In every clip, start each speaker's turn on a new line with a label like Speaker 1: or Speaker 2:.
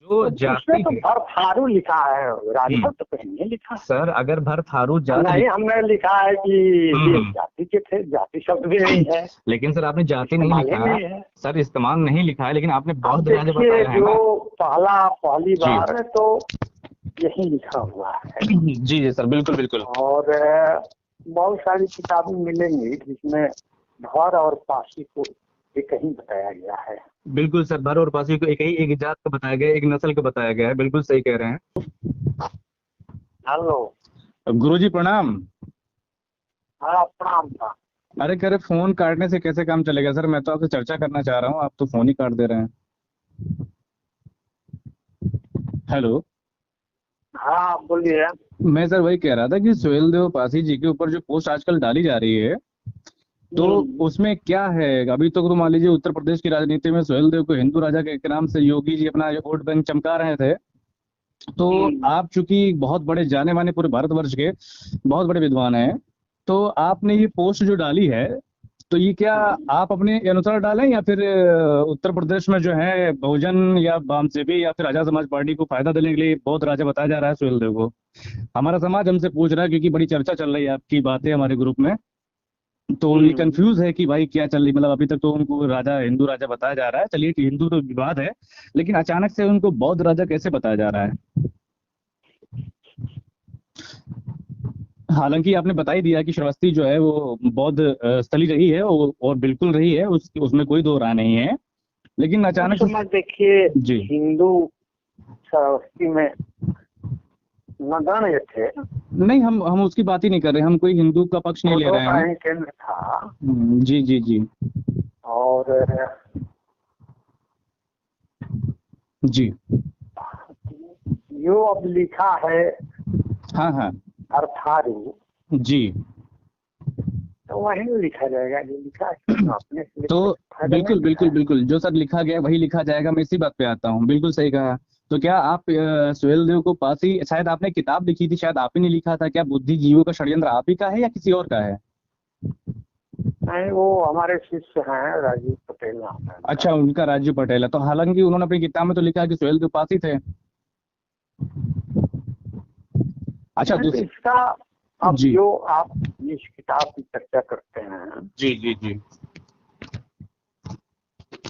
Speaker 1: जो
Speaker 2: तो उसमें
Speaker 1: जाति
Speaker 2: तो
Speaker 1: है।
Speaker 2: भरथारू लिखा है,
Speaker 1: हम्म।
Speaker 2: राजभर तो कहीं नहीं लिखा है।
Speaker 1: सर अगर भरथारू जाति
Speaker 2: नहीं, हमने लिखा है कि ये
Speaker 1: हम्म।
Speaker 2: जाति के थे, जाति शब्द भी नहीं है,
Speaker 1: लेकिन सर आपने जाति नहीं
Speaker 2: इस्तेमाल ही
Speaker 1: लिखा।
Speaker 2: नहीं है।
Speaker 1: सर इस्तेमाल नहीं लिखा है, लेकिन आपने
Speaker 2: अब
Speaker 1: बौद्ध राजा
Speaker 2: देखिए,
Speaker 1: बताया है
Speaker 2: जो
Speaker 1: ना।
Speaker 2: पहली
Speaker 1: जी
Speaker 2: बार तो यही लिखा हुआ है।
Speaker 1: जी जी सर, बिल्कुल बिल्कुल।
Speaker 2: और बहुत सारी किताबें मिलेंगी जिसमें भर और पासी को एक ही बताया गया है।
Speaker 1: बिल्कुल सर, भर और पासी को एक ही, एक जात का बताया गया है, एक नस्ल का बताया गया है, बिल्कुल सही कह रहे हैं।
Speaker 2: हेलो।
Speaker 1: गुरुजी प्रणाम।
Speaker 2: हाँ, प्रणाम था।
Speaker 1: अरे करे, फोन काटने से कैसे काम चलेगा सर, मैं तो आपसे चर्चा करना चाह रहा हूँ, आप तो फोन ही काट दे रहे हैं। हेलो।
Speaker 2: हाँ, बोलिए।
Speaker 1: मैं सर वही कह रहा था कि सुहेल देव पासी जी के ऊपर जो पोस्ट आजकल डाली जा रही है, तो उसमें क्या है। अभी तो मान लीजिए उत्तर प्रदेश की राजनीति में सुहेल देव को हिंदू राजा के नाम से योगी जी अपना वोट बैंक चमका रहे थे। तो आप चूंकि बहुत बड़े जाने माने पूरे भारतवर्ष के बहुत बड़े विद्वान हैं, तो आपने ये पोस्ट जो डाली है, तो ये क्या आप अपने अनुसार डालें या फिर उत्तर प्रदेश में जो है बहुजन या वामसेवी या फिर आजाद समाज पार्टी को फायदा देने के लिए बहुत राजा बताया जा रहा है सुहेल देव को। हमारा समाज हमसे पूछ रहा है, क्योंकि बड़ी चर्चा चल रही है आपकी बातें हमारे ग्रुप में, तो ये कंफ्यूज है कि भाई क्या चल रही, मतलब अभी तक तो उनको राजा हिंदू राजा बताया जा रहा है, चलिए कि हिंदू तो विवाद है, लेकिन अचानक से उनको बौद्ध राजा कैसे बताया जा रहा है। हालांकि आपने बता ही दिया कि श्रावस्ती जो है वो बौद्ध स्थली रही है, और बिल्कुल रही है, उसमें कोई दो राय नहीं है, लेकिन
Speaker 2: उस
Speaker 1: अचानक
Speaker 2: समय
Speaker 1: से।
Speaker 2: देखिए,
Speaker 1: जी।
Speaker 2: हिंदू सरस्वती में नगण्य थे।
Speaker 1: नहीं, हम उसकी बात ही नहीं कर रहे, हम कोई हिंदू का पक्ष नहीं ले
Speaker 2: बौद्धों
Speaker 1: रहे
Speaker 2: का
Speaker 1: हैं।
Speaker 2: ही केंद्र था।
Speaker 1: जी जी जी।
Speaker 2: और
Speaker 1: जी।
Speaker 2: जो अब लिखा है
Speaker 1: हाँ हाँ।
Speaker 2: अर्थारू,
Speaker 1: जी।
Speaker 2: तो वही लिखा जाएगा जो लिखा है, क्यों अपने से लिख
Speaker 1: तो
Speaker 2: के फायदा
Speaker 1: बिल्कुल
Speaker 2: नहीं
Speaker 1: बिल्कुल
Speaker 2: है।
Speaker 1: बिल्कुल, जो सर लिखा गया है वही लिखा जाएगा, मैं इसी बात पे आता हूँ, बिल्कुल सही कहा। तो क्या आप सुहेल देव को पासी, शायद आपने किताब लिखी थी, शायद आप ही ने लिखा था क्या, बुद्धिजीवियों का षड्यंत्र आप ही का है या किसी और का है।
Speaker 2: नहीं, वो हमारे शिष्य हैं, राजीव पटेल नाम है उनका।
Speaker 1: अच्छा, उनका राजू पटेल है, तो हालांकि उन्होंने अपनी किताब में तो लिखा है कि सुहेल देव पासी थे। अच्छा
Speaker 2: नहीं, तो
Speaker 1: दूसरी।
Speaker 2: इसका अब
Speaker 1: जी
Speaker 2: जो आप इस किताब की चर्चा करते हैं,
Speaker 1: जी जी जी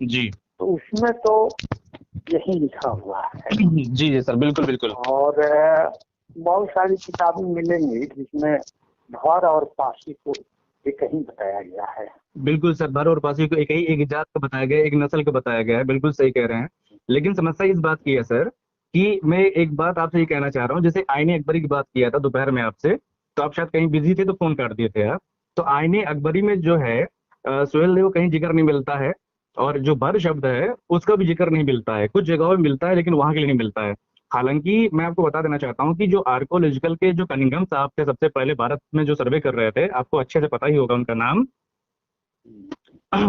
Speaker 1: जी
Speaker 2: तो उसमें तो यही लिखा हुआ है।
Speaker 1: जी जी सर, बिल्कुल बिल्कुल।
Speaker 2: और बहुत सारी किताबें मिलेंगी जिसमें भर और पासी को एक ही बताया गया है।
Speaker 1: बिल्कुल सर, भर और पासी को एक ही, एक जात का बताया गया है, एक नस्ल का बताया गया है, बिल्कुल सही कह रहे हैं। लेकिन समस्या इस बात की है सर, कि मैं एक बात आपसे ये कहना चाह रहा हूँ, जैसे आईने अकबरी की बात किया था दोपहर में आपसे, तो आप शायद कहीं बिजी थे तो फोन काट दिए थे आप। तो आईने अकबरी में जो है सुहेल देव कहीं जिक्र नहीं मिलता है, और जो भर शब्द है उसका भी जिक्र नहीं मिलता है, कुछ जगहों में मिलता है लेकिन वहां के लिए नहीं मिलता है। हालांकि मैं आपको बता देना चाहता हूँ कि जो आर्कोलॉजिकल के जो कनिंघम साहब थे, सबसे पहले भारत में जो सर्वे कर रहे थे, आपको अच्छे से पता ही होगा उनका नाम।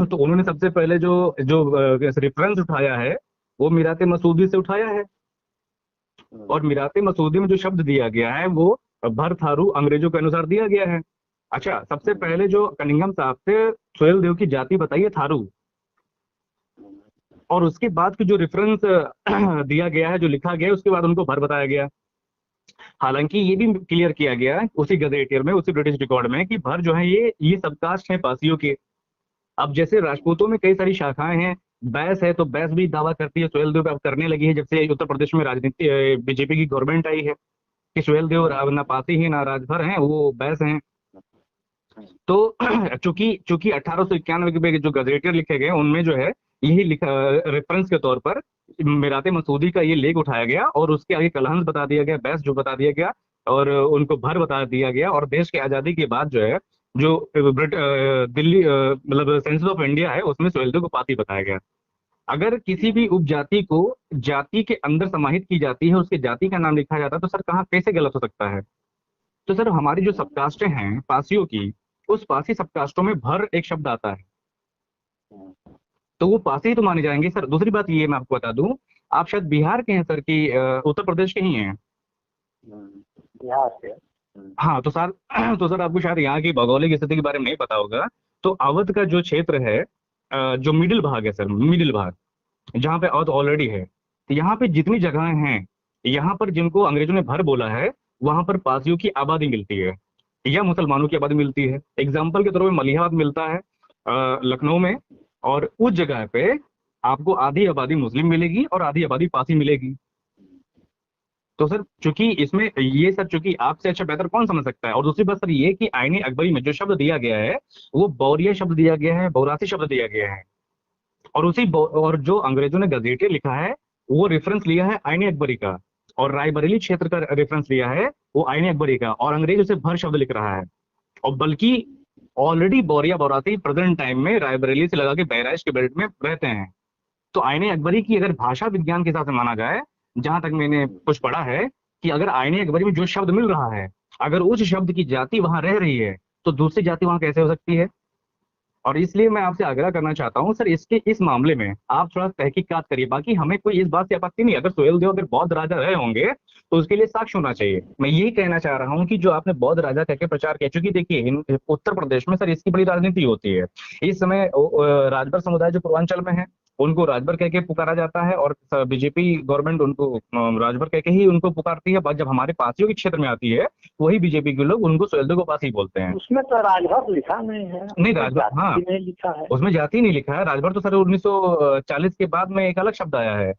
Speaker 1: तो उन्होंने सबसे पहले जो जो रेफरेंस उठाया है, वो मीरात मसूदी से उठाया है, और मीरात मसूदी में जो शब्द दिया गया है वो भर थारू अंग्रेजों के अनुसार दिया गया है। अच्छा, सबसे पहले जो कनिंघम साहब थे, सुहेल देव की जाति बताइए थारू, और उसके बाद की जो रेफरेंस दिया गया है, जो लिखा गया है, उसके बाद उनको भर बताया गया। हालांकि ये भी क्लियर किया गया है उसी गजेटियर में, उसी ब्रिटिश रिकॉर्ड में, कि भर जो है ये सबकास्ट है पासियों के। अब जैसे राजपूतों में कई सारी शाखाएं हैं, बैस है, तो बैस भी दावा करती है सुहेल देव पे, अब करने लगी है जब से उत्तर प्रदेश में राजनीति बीजेपी की गवर्नमेंट आई है, कि सुहेल देव ना पासी है ना राजभर हैं, वो बैस हैं। तो चूंकि चूंकि 1891 के जो गजेटियर लिखे गए उनमें जो है यही लिखा, रेफरेंस के तौर पर मीरात मसूदी का ये लेख उठाया गया, और उसके आगे कलहंस बता दिया गया, बैस जो बता दिया गया, और उनको भर बता दिया गया, और देश की आजादी के बाद जो है, जो दिल्ली मतलब सेंसस ऑफ इंडिया है, उसमें सुहेलदेव को पाती बताया गया। अगर किसी भी उपजाति को जाति के अंदर समाहित की जाती है, उसके जाति का नाम लिखा जाता है, तो सर कहाँ कैसे गलत हो सकता है। तो सर हमारी जो सबकास्टें हैं पासियों की, उस पासी सबकास्टों में भर एक शब्द आता है, तो वो पासी ही तो माने जाएंगे सर। दूसरी बात ये मैं आपको बता दूं, आप शायद बिहार के हैं सर, कि उत्तर प्रदेश के ही हैं।
Speaker 2: बिहार से।
Speaker 1: हाँ तो सर तो सर आपको शायद यहाँ की भौगोलिक स्थिति के बारे में नहीं पता होगा। तो अवध का जो क्षेत्र है, जो मिडिल भाग है सर, मिडिल भाग, जहाँ पे अवध ऑलरेडी है, तो यहाँ पे जितनी जगहें हैं, यहाँ पर जिनको अंग्रेजों ने भर बोला है, वहां पर पारसियों की आबादी मिलती है या मुसलमानों की आबादी मिलती है। एग्जाम्पल के तौर पर मलिहाबाद मिलता है लखनऊ में, और उस जगह पे आपको आधी आबादी मुस्लिम मिलेगी और आधी आबादी पारसी मिलेगी। तो सर चूंकि इसमें ये सर, चूंकि आपसे अच्छा बेहतर कौन समझ सकता है। और दूसरी बात सर ये कि आईने अकबरी में जो शब्द दिया गया है वो बौरिया शब्द दिया गया है, बौरासी शब्द दिया गया है। और और जो अंग्रेजों ने गजेटियर लिखा है वो रेफरेंस लिया है आईने अकबरी का, और रायबरेली क्षेत्र का रेफरेंस लिया है वो आईने अकबरी का, और अंग्रेज उसे भर शब्द लिख रहा है। और बल्कि already Bauria Baurasi present time में रायबरेली से लगा के बहराइच के बेल्ट में रहते हैं। तो आईने अकबरी की अगर भाषा विज्ञान के हिसाब से माना जाए, जहां तक मैंने कुछ पढ़ा है, कि अगर आईने अकबरी में जो शब्द मिल रहा है, अगर उस शब्द की जाति वहां रह रही है तो दूसरी जाति वहां कैसे हो सकती है। और इसलिए मैं आपसे आग्रह करना चाहता हूं सर, इसके इस मामले में आप थोड़ा तहकीकात करिए। बाकी हमें कोई इस बात से आपत्ति नहीं, अगर सुहेलदेव अगर बौद्ध राजा रहे होंगे तो उसके लिए साक्ष्य होना चाहिए। मैं यही कहना चाह रहा हूं कि जो आपने बौद्ध राजा कह के प्रचार किया, क्योंकि देखिए उत्तर प्रदेश में सर इसकी बड़ी राजनीति होती है। इस समय राजभर समुदाय जो पूर्वांचल में है उनको राजभर कह के पुकारा जाता है, और बीजेपी गवर्नमेंट उनको राजभर कह के ही उनको पुकारती है। जब हमारे पासियों के क्षेत्र में आती है वही बीजेपी के लोग उनको सुहेलदेव को पासी बोलते हैं।
Speaker 2: उसमें तो राजभर लिखा नहीं है,
Speaker 1: नहीं राजभर, हाँ
Speaker 2: नहीं लिखा है,
Speaker 1: उसमें जाति नहीं लिखा है। राजभर तो सर 1940 के बाद में एक अलग शब्द आया है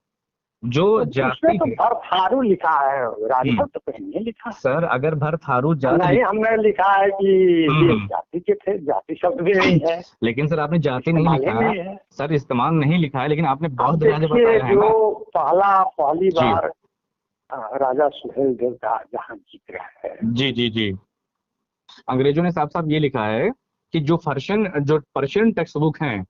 Speaker 1: जो
Speaker 2: तो
Speaker 1: जाति
Speaker 2: उसमें तो
Speaker 1: है।
Speaker 2: भर थारू लिखा है, राजभर तो कहीं नहीं लिखा है।
Speaker 1: सर अगर भर थारू जाति
Speaker 2: नहीं, हमने लिखा है कि ये जाति के थे, जाति शब्द भी नहीं है।
Speaker 1: लेकिन सर आपने जाति नहीं
Speaker 2: इस्तेमाल
Speaker 1: लिखा
Speaker 2: नहीं
Speaker 1: है,
Speaker 2: है।
Speaker 1: सर इस्तेमाल नहीं लिखा है, लेकिन आपने
Speaker 2: अब
Speaker 1: बौद्ध राजा
Speaker 2: देखिए,
Speaker 1: बताया है ना।
Speaker 2: जो पहली
Speaker 1: जी।
Speaker 2: बार राजा सुहेलदेव का जहाँ जिक्र है,
Speaker 1: जी जी जी, अंग्रेजों ने साफ साफ ये लिखा है कि जो पर्शियन टेक्स्ट बुक हैं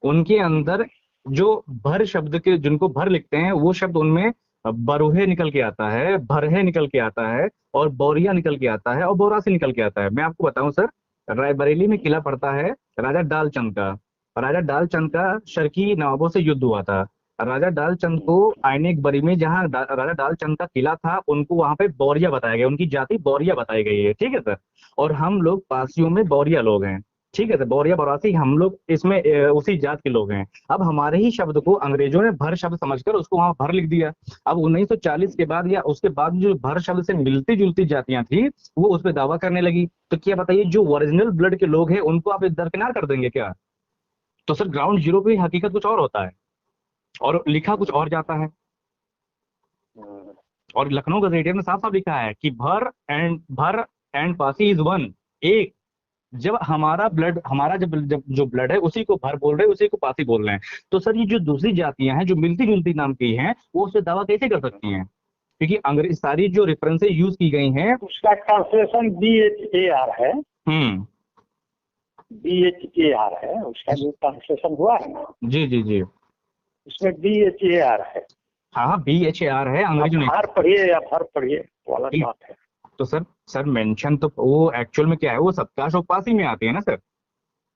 Speaker 1: उनके अंदर जो भर शब्द के, जिनको भर लिखते हैं, वो शब्द उनमें बरोहे निकल के आता है, भरहे निकल के आता है, और बोरिया निकल के आता है, और बोरासी निकल के आता है। मैं आपको बताऊं सर, रायबरेली में किला पड़ता है राजा डालचंद का। राजा डालचंद का शर्की नवाबों से युद्ध हुआ था। राजा डालचंद को आईने अकबरी में जहाँ राजा डालचंद का किला था उनको वहां पे बौरिया बताया गया, उनकी जाति बौरिया बताई गई है, ठीक है सर। और हम लोग पासियों में बौरिया लोग हैं, ठीक है सर, बौरिया बौरासी हम लोग इसमें उसी जात के लोग हैं। अब हमारे ही शब्द को अंग्रेजों ने भर शब्द समझकर उसको वहां भर लिख दिया। अब 1940 के बाद या उसके बाद जो भर शब्द से मिलती जुलती जातियां थी वो उस पर दावा करने लगी। तो क्या बताइए, जो ओरिजिनल ब्लड के लोग हैं उनको आप दरकिनार कर देंगे क्या। तो सर ग्राउंड जीरो पे हकीकत कुछ और होता है और लिखा कुछ और जाता है। और लखनऊ गजेटियर में साफ साफ लिखा है कि भर एंड पासी इज वन, एक। जब हमारा जब जो ब्लड है उसी को भर बोल रहे हैं, उसी को पासी बोल रहे हैं। तो सर ये जो दूसरी जातियां हैं जो मिलती जुलती नाम की हैं वो उससे दावा कैसे कर सकती हैं, क्योंकि अंग्रेज सारी जो रेफरेंसेस यूज की गई हैं।
Speaker 2: उसका ट्रांसलेशन BHAR है, BHAR है उसका जो ट्रांसलेशन हुआ है ना।
Speaker 1: जी जी जी,
Speaker 2: उसमें BHAR है।
Speaker 1: हाँ BHAR है, अंग्रेजों ने।
Speaker 2: भर पढ़िए या भर पढ़िए वाला बात है।
Speaker 1: तो सर मेंशन तो वो एक्चुअल में क्या है, वो सबकाश और पासी में आती है ना सर।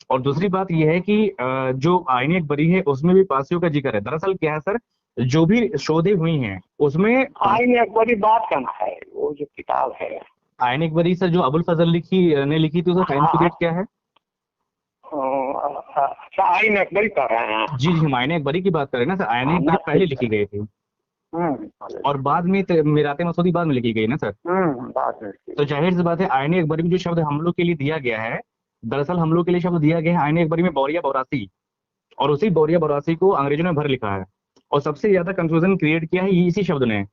Speaker 1: और दूसरी बात यह है कि जो आईने अकबरी है उसमें भी पासियों का जिक्र है। दरअसल क्या है सर, जो भी शोधें हुई हैं उसमें
Speaker 2: आईने अकबरी बात करना है, वो जो किताब है
Speaker 1: आईने अकबरी सर जो अबुल फजल ने लिखी थी, उसका टाइम पीरियड क्या है।
Speaker 2: अच्छा, आईने अकबरी कर रहे हैं।
Speaker 1: जी जी, हम आईने अकबरी की बात कर रहे हैं ना सर। आईने अकबरी पहले लिखी गई थी और बाद में मीरात मसूदी बाद में लिखी गई ना सर।
Speaker 2: बाद में।
Speaker 1: तो जाहिर सी बात है आईने अकबरी में जो शब्द हम लोग के लिए दिया गया है, दरअसल हम लोग के लिए शब्द दिया गया है आईने अकबरी में बौरिया बौरासी, और उसी बौरिया बौरासी को अंग्रेजों ने भर लिखा है। और सबसे ज्यादा कंफ्यूजन क्रिएट किया है इसी शब्द ने,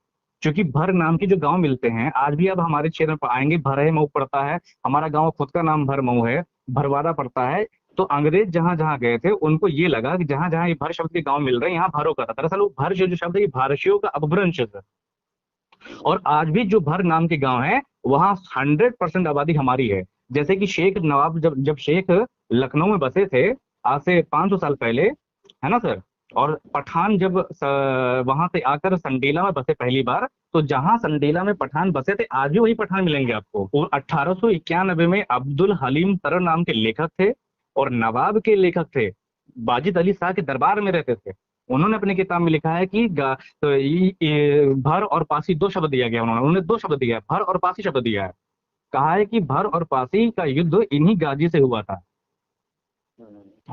Speaker 1: क्योंकि भर नाम के जो गांव मिलते हैं आज भी, अब हमारे क्षेत्र में आएंगे, भरहे मऊ पड़ता है, हमारा गांव खुद का नाम भर मऊ है, भरवाड़ा पड़ता है। तो अंग्रेज जहां जहां गए थे उनको ये लगा कि जहां जहां ये भर शब्द के गांव मिल रहे हैं यहाँ भरों का था। दरअसल वो भर जो शब्द है ये भारतीयों का अपभ्रंश है। और आज भी जो भर नाम के गांव है वहां 100% आबादी हमारी है। जैसे कि शेख नवाब जब शेख लखनऊ में बसे थे आज से 500 साल पहले, है ना सर। और पठान जब वहां से आकर संडेला में बसे पहली बार, तो जहां संडेला में पठान बसे थे आज भी वही पठान मिलेंगे आपको। और 1891 में अब्दुल हलीम तरर नाम के लेखक थे और नवाब के लेखक थे, बाजिद अली शाह के दरबार में रहते थे। उन्होंने अपनी किताब में लिखा है कि तो भर और पासी दो शब्द दिया गया, उन्होंने दो शब्द दिया है, भर और पासी शब्द दिया है। कहा है कि भर और पासी का युद्ध इन्हीं गाजी से हुआ था।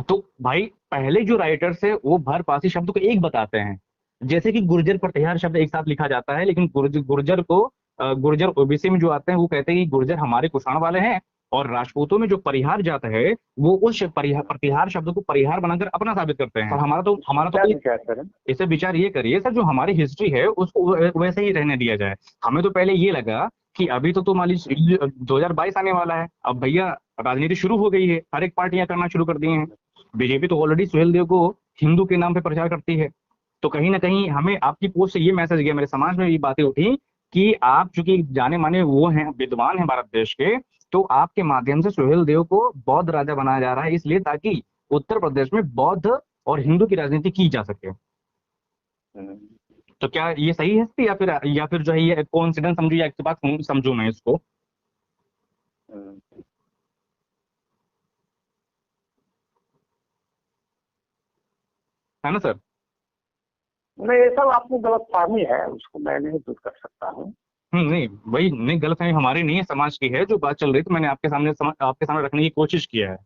Speaker 1: तो भाई पहले जो राइटर्स है वो भर पासी शब्द को एक बताते हैं, जैसे कि गुर्जर प्रतिहार शब्द एक साथ लिखा जाता है, लेकिन गुर्जर को गुर्जर ओबीसी में जो आते हैं वो कहते हैं कि गुर्जर हमारे कुषाण वाले हैं, और राजपूतों में जो परिहार जात है वो उस प्रतिहार शब्द को परिहार बनाकर अपना साबित करते हैं। और हमारा तो
Speaker 2: क्या विचार सर?
Speaker 1: इसे विचार ये करिए सर, जो हमारी हिस्ट्री है उसको वैसे ही रहने दिया जाए। हमें तो पहले ये लगा कि अभी तो मान लीजिए 2022 आने वाला है, अब भैया राजनीति शुरू हो गई है, हर एक पार्टियां करना शुरू कर दी हैं। बीजेपी तो ऑलरेडी सुहेल देव को हिंदू के नाम पे प्रचार करती है। तो कहीं ना कहीं हमें आपकी पोस्ट से ये मैसेज गया, मेरे समाज में ये बातें उठी कि आप चूंकि जाने माने वो हैं, विद्वान हैं भारत देश के, तो आपके माध्यम से सुहेल देव को बौद्ध राजा बनाया जा रहा है, इसलिए ताकि उत्तर प्रदेश में बौद्ध और हिंदू की राजनीति की जा सके। तो क्या ये सही है या फिर जो है ये कोइंसिडेंस समझू या इत्तेफाक समझू मैं इसको? है ना सर?
Speaker 2: नहीं, ये सब आपकी गलत फहमी है, उसको मैं नहीं दूर कर सकता हूँ।
Speaker 1: नहीं वही नहीं, गलतफहमी हमारी नहीं है, समाज की है जो बात चल रही थी, मैंने आपके सामने रखने की कोशिश किया है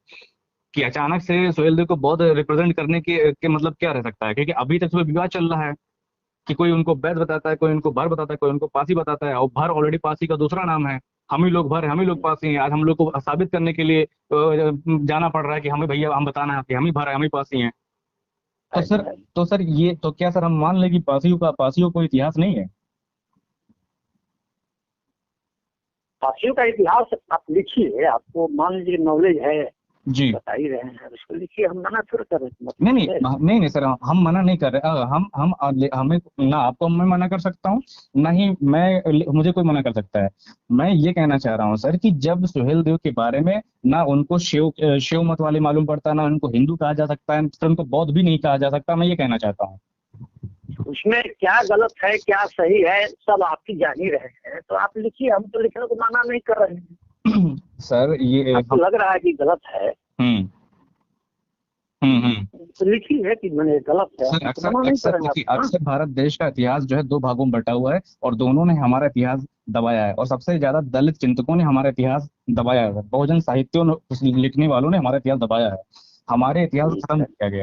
Speaker 1: कि अचानक से सुहेल देव को बौद्ध रिप्रेजेंट करने के मतलब क्या रह सकता है, क्योंकि अभी तक तो विवाद चल रहा है कि कोई उनको वैद्य बताता है, कोई उनको भर बताता है, कोई उनको पासी बताता है, और भर ऑलरेडी पासी का दूसरा नाम है। हम ही लोग भर हम ही लोग पासी हैं। आज हम लोग को साबित करने के लिए जाना पड़ रहा है कि हमें भैया हम बताना है कि हम ही भर है, हम ही पासी हैं। तो सर ये तो क्या सर हम मान लें कि पासियों को इतिहास नहीं है?
Speaker 2: पासियों का इतिहास आप लिखिए, आपको मान लीजिए नॉलेज है,
Speaker 1: जी
Speaker 2: बता ही रहे हैं, उसको लिखिए, हम मना थोड़ा कर रहे हैं।
Speaker 1: नहीं सर, हम मना नहीं कर रहे। हम हमें ना आपको मैं मना कर सकता हूँ, ना ही मुझे कोई मना कर सकता है। मैं ये कहना चाह रहा हूँ सर कि जब सुहेल देव के बारे में ना उनको शिव मत वाले मालूम पड़ता, ना उनको हिंदू कहा जा सकता है, फिर उनको बौद्ध भी नहीं कहा जा सकता, मैं ये कहना चाहता हूँ।
Speaker 2: उसमें क्या गलत है क्या सही है सब आप ही जान ही रहे हैं, तो आप लिखिए, हम तो लिखने को मना नहीं कर रहे हैं।
Speaker 1: सर ये
Speaker 2: आपको लग रहा है कि गलत है, तो लिखिए कि मैंने गलत है।
Speaker 1: सर अक्सर भारत देश का इतिहास जो है दो भागों में बटा हुआ है, और दोनों ने हमारा इतिहास दबाया है, और सबसे ज्यादा दलित चिंतकों ने हमारा इतिहास दबाया है, बहुजन साहित्यों लिखने वालों ने हमारा इतिहास दबाया है, हमारे इतिहास खत्म किया गया।